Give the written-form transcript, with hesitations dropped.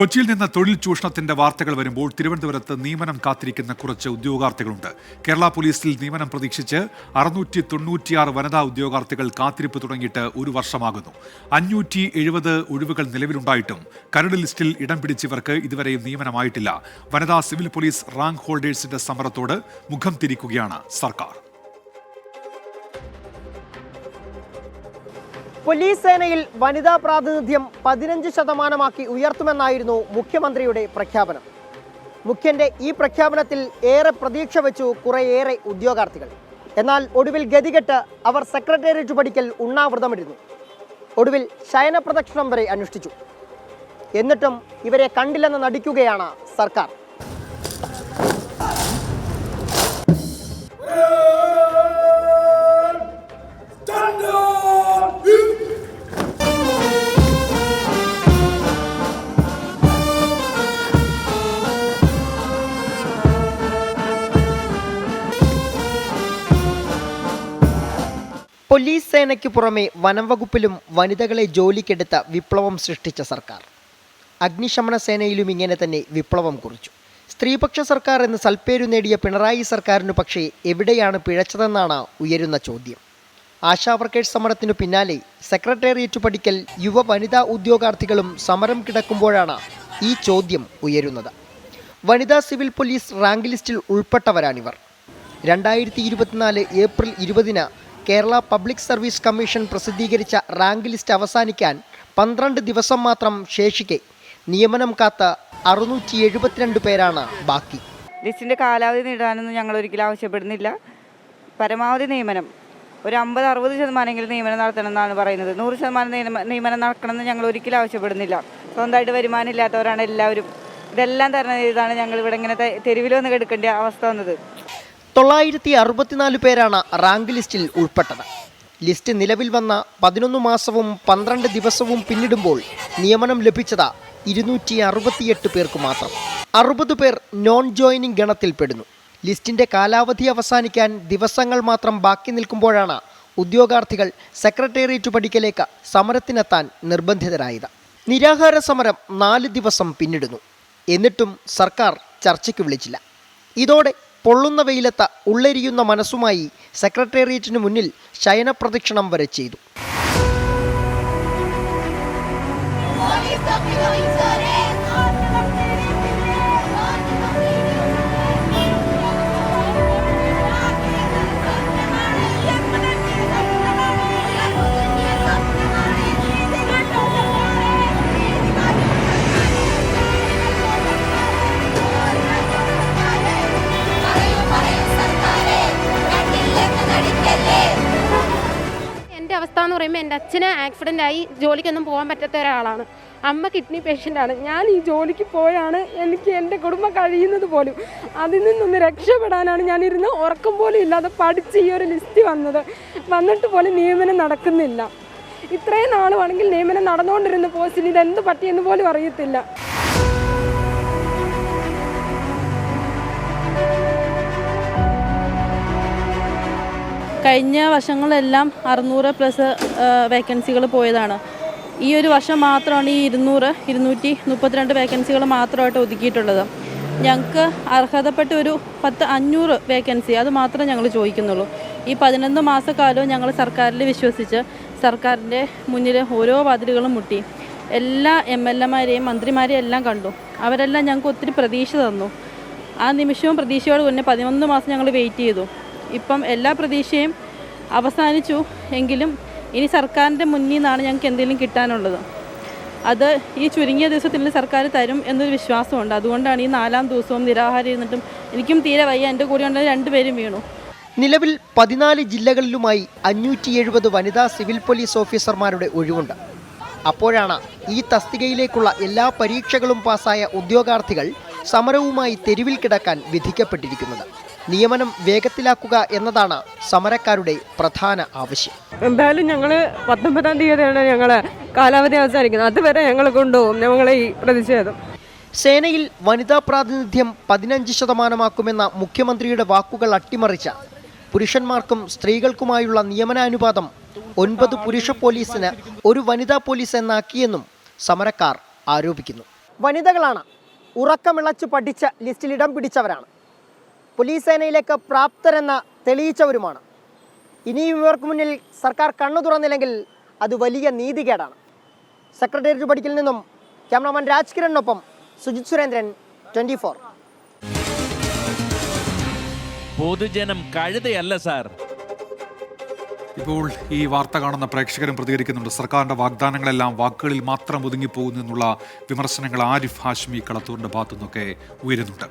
കൊച്ചിയിൽ നിന്ന് തൊഴിൽ ചൂഷണത്തിന്റെ വാർത്തകൾ വരുമ്പോൾ തിരുവനന്തപുരത്ത് നിയമനം കാത്തിരിക്കുന്ന കുറച്ച് ഉദ്യോഗാർത്ഥികളുണ്ട്. കേരള പോലീസിൽ നിയമനം പ്രതീക്ഷിച്ച് 696 വനിതാ ഉദ്യോഗാർത്ഥികൾ കാത്തിരിപ്പ് തുടങ്ങിയിട്ട് ഒരു വർഷമാകുന്നു. 570 ഒഴിവുകൾ നിലവിലുണ്ടായിട്ടും കരട് ലിസ്റ്റിൽ ഇടം പിടിച്ചവർക്ക് ഇതുവരെയും നിയമനമായിട്ടില്ല. വനിതാ സിവിൽ പോലീസ് റാങ്ക് ഹോൾഡേഴ്സിന്റെ സമരത്തോട് മുഖം തിരിക്കുകയാണ് സർക്കാർ. പോലീസ് സേനയിൽ വനിതാ പ്രാതിനിധ്യം 15% ഉയർത്തുമെന്നായിരുന്നു മുഖ്യമന്ത്രിയുടെ പ്രഖ്യാപനം. മുഖ്യന്റെ ഈ പ്രഖ്യാപനത്തിൽ ഏറെ പ്രതീക്ഷ വെച്ചു കുറേയേറെ ഉദ്യോഗാർത്ഥികൾ. എന്നാൽ ഒടുവിൽ ഗതികെട്ട് അവർ സെക്രട്ടേറിയറ്റ് പടിക്കൽ ഉണ്ണാവൃതമിരുന്നു. ഒടുവിൽ ശയനപ്രദക്ഷിണം വരെ അനുഷ്ഠിച്ചു. എന്നിട്ടും ഇവരെ കണ്ടില്ലെന്ന് നടിക്കുകയാണ് സർക്കാർ. പോലീസ് സേനയ്ക്ക് പുറമെ വനം വകുപ്പിലും വനിതകളെ ജോലിക്കെടുത്ത വിപ്ലവം സൃഷ്ടിച്ച സർക്കാർ. അഗ്നിശമന സേനയിലും ഇങ്ങനെ തന്നെ വിപ്ലവം കുറിച്ചു. സ്ത്രീപക്ഷ സർക്കാർ എന്ന് സൽപ്പേരു നേടിയ പിണറായി സർക്കാരിനു പക്ഷേ എവിടെയാണ് പിഴച്ചതെന്നാണ് ഉയരുന്ന ചോദ്യം. ആശാ വർക്കേഴ്സ് സമരത്തിനു പിന്നാലെ സെക്രട്ടേറിയറ്റ് പടിക്കൽ യുവ വനിതാ ഉദ്യോഗാർത്ഥികളും സമരം കിടക്കുമ്പോഴാണ് ഈ ചോദ്യം ഉയരുന്നത്. വനിതാ സിവിൽ പോലീസ് റാങ്ക് ലിസ്റ്റിൽ ഉൾപ്പെട്ടവരാണിവർ. 2024 April 20 Kerala public service commission പ്രസിദ്ധീകരിച്ച റാങ്ക് ലിസ്റ്റ് അവസാനിക്കാൻ 12 ദിവസം മാത്രം ശേഷിക്കെ നിയമനം കാത്ത 672 പേരാണ് ബാക്കി. ലിസ്റ്റിൻ്റെ കാലാവധി നീട്ടാനൊന്നും ഞങ്ങൾ ഒരിക്കലും ആവശ്യപ്പെടുന്നില്ല. പരമാവധി നിയമനം ഒരു 50-60% നിയമനം നടത്തണമെന്നാണ് പറയുന്നത്. 100% നിയമനം നടക്കണമെന്ന് ഞങ്ങൾ ഒരിക്കലും ആവശ്യപ്പെടുന്നില്ല. സ്വന്തമായിട്ട് വരുമാനം ഇല്ലാത്തവരാണ് എല്ലാവരും. ഇതെല്ലാം തരണം ചെയ്താണ് ഞങ്ങൾ ഇവിടെ ഇങ്ങനെ തെരുവിൽ വന്ന് കിടക്കേണ്ട അവസ്ഥ വന്നത്. 964 പേരാണ് റാങ്ക് ലിസ്റ്റിൽ ഉൾപ്പെട്ടത്. ലിസ്റ്റ് നിലവിൽ വന്ന 11 മാസവും 12 ദിവസവും പിന്നിടുമ്പോൾ നിയമനം ലഭിച്ചത് 268 പേർക്ക് മാത്രം. 60 പേർ നോൺ ജോയിനിങ് ഗണത്തിൽപ്പെടുന്നു. ലിസ്റ്റിന്റെ കാലാവധി അവസാനിക്കാൻ ദിവസങ്ങൾ മാത്രം ബാക്കി നിൽക്കുമ്പോഴാണ് ഉദ്യോഗാർത്ഥികൾ സെക്രട്ടേറിയറ്റ് പടിക്കലേക്ക് സമരത്തിനെത്താൻ നിർബന്ധിതരായത്. നിരാഹാര സമരം 4 ദിവസം പിന്നിടുന്നു. എന്നിട്ടും സർക്കാർ ചർച്ചയ്ക്ക് വിളിച്ചില്ല. ഇതോടെ പൊള്ളുന്ന വെയിലത്ത് ഉള്ളെരിയുന്ന മനസ്സുമായി സെക്രട്ടേറിയറ്റിന് മുന്നിൽ ശയനപ്രദക്ഷിണം വരെ ചെയ്തു. അവസ്ഥ എന്ന് പറയുമ്പോൾ എൻ്റെ അച്ഛന് ആക്സിഡൻ്റ് ആയി ജോലിക്കൊന്നും പോകാൻ പറ്റാത്ത ഒരാളാണ്. അമ്മ കിഡ്നി പേഷ്യൻ്റാണ്. ഞാൻ ഈ ജോലിക്ക് പോയാണ് എനിക്ക് എൻ്റെ കുടുംബം കഴിയുന്നത് പോലും. അതിൽ നിന്നൊന്ന് രക്ഷപ്പെടാനാണ് ഞാനിരുന്ന് ഉറക്കം പോലും ഇല്ലാതെ പഠിച്ച് ഈ ഒരു ലിസ്റ്റ് വന്നിട്ട് പോലും നിയമനം നടക്കുന്നില്ല. ഇത്രയും നാളുവാണെങ്കിൽ നിയമനം നടന്നുകൊണ്ടിരുന്ന പോസ്റ്റിൽ ഇതെന്ത് പറ്റിയെന്ന് പോലും അറിയത്തില്ല. കഴിഞ്ഞ വർഷങ്ങളെല്ലാം 600+ വേക്കൻസികൾ പോയതാണ്. ഈ ഒരു വർഷം മാത്രമാണ് ഈ 232 വേക്കൻസികൾ മാത്രമായിട്ട് ഒതുക്കിയിട്ടുള്ളത്. ഞങ്ങൾക്ക് അർഹതപ്പെട്ട ഒരു 500 വേക്കൻസി അത് മാത്രമേ ഞങ്ങൾ ചോദിക്കുന്നുള്ളൂ. ഈ 11 മാസക്കാലവും ഞങ്ങൾ സർക്കാരിൽ വിശ്വസിച്ച് സർക്കാരിൻ്റെ മുന്നിൽ ഓരോ വാതിലുകളും മുട്ടി. എല്ലാ MLA-മാരെയും മന്ത്രിമാരെയും എല്ലാം കണ്ടു. അവരെല്ലാം ഞങ്ങൾക്ക് ഒത്തിരി പ്രതീക്ഷ തന്നു. ആ നിമിഷവും പ്രതീക്ഷയോട് തന്നെ 11 മാസം ഞങ്ങൾ വെയിറ്റ് ചെയ്തു. ഇപ്പം എല്ലാ പ്രതീക്ഷയും അവസാനിച്ചു. എങ്കിലും ഇനി സർക്കാരിൻ്റെ മുന്നിൽ നിന്നാണ് ഞങ്ങൾക്ക് എന്തെങ്കിലും കിട്ടാനുള്ളത്. അത് ഈ ചുരുങ്ങിയ ദിവസത്തിൽ സർക്കാർ തരും എന്നൊരു വിശ്വാസമുണ്ട്. അതുകൊണ്ടാണ് ഈ 4ാം ദിവസവും നിരാഹാരം ഇരുന്നിട്ടും എനിക്കും തീരെ വയ്യ. എൻ്റെ കൂടെ ഉണ്ടെങ്കിൽ 2 പേരും വീണു. നിലവിൽ 14 ജില്ലകളിലുമായി 570 വനിതാ സിവിൽ പോലീസ് ഓഫീസർമാരുടെ ഒഴിവുണ്ട്. അപ്പോഴാണ് ഈ തസ്തികയിലേക്കുള്ള എല്ലാ പരീക്ഷകളും പാസ്സായ ഉദ്യോഗാർത്ഥികൾ സമരവുമായി തെരുവിൽ കിടക്കാൻ വിധിക്കപ്പെട്ടിരിക്കുന്നത്. നിയമനം വേഗത്തിലാക്കുക എന്നതാണ് സമരക്കാരുടെ പ്രധാന ആവശ്യം. എന്തായാലും ഞങ്ങൾ 19-ാം തീയതിയാണ് ഞങ്ങൾ കാലാവധി അവസാനിക്കുന്നത്. അതുവരെ ഞങ്ങൾ കൊണ്ടുപോകും ഞങ്ങളെ ഈ പ്രതിഷേധം. സേനയിൽ വനിതാ പ്രാതിനിധ്യം 15% മുഖ്യമന്ത്രിയുടെ വാക്കുകൾ അട്ടിമറിച്ച പുരുഷന്മാർക്കും സ്ത്രീകൾക്കുമായുള്ള നിയമനാനുപാതം 9 പുരുഷ പോലീസിന് 1 വനിതാ പോലീസ് എന്നാക്കിയെന്നും സമരക്കാർ ആരോപിക്കുന്നു. വനിതകളാണ്. ഉറക്കമിളച്ച് പഠിച്ച് ലിസ്റ്റിൽ ഇടം പിടിച്ചവരാണ്. പോലീസ് സേനയിലേക്ക് പ്രാപ്തരെന്ന് തെളിയിച്ചവരുമാണ്. ഇനിയും ഇവർക്ക് മുന്നിൽ സർക്കാർ കണ്ണു തുറന്നില്ലെങ്കിൽ അത് വലിയ നീതികേടാണ്. സെക്രട്ടേറിയറ്റ് പടിക്കൽ നിന്നും ക്യാമറാമാൻ രാജ്കിരണിനൊപ്പം സുജിത് സുരേന്ദ്രൻ, 24. പൊതുജനം കഴുതയല്ല സാർ. ഇപ്പോൾ ഈ വാർത്ത കാണുന്ന പ്രേക്ഷകരും പ്രതികരിക്കുന്നുണ്ട്. സർക്കാരിന്റെ വാഗ്ദാനങ്ങളെല്ലാം വാക്കുകളിൽ മാത്രം ഒതുങ്ങിപ്പോകുന്നു എന്നുള്ള വിമർശനങ്ങൾ ആരിഫ് ഹാഷ്മി കളത്തൂരിന്റെ ഭാഗത്തു നിന്നൊക്കെ ഉയരുന്നുണ്ട്.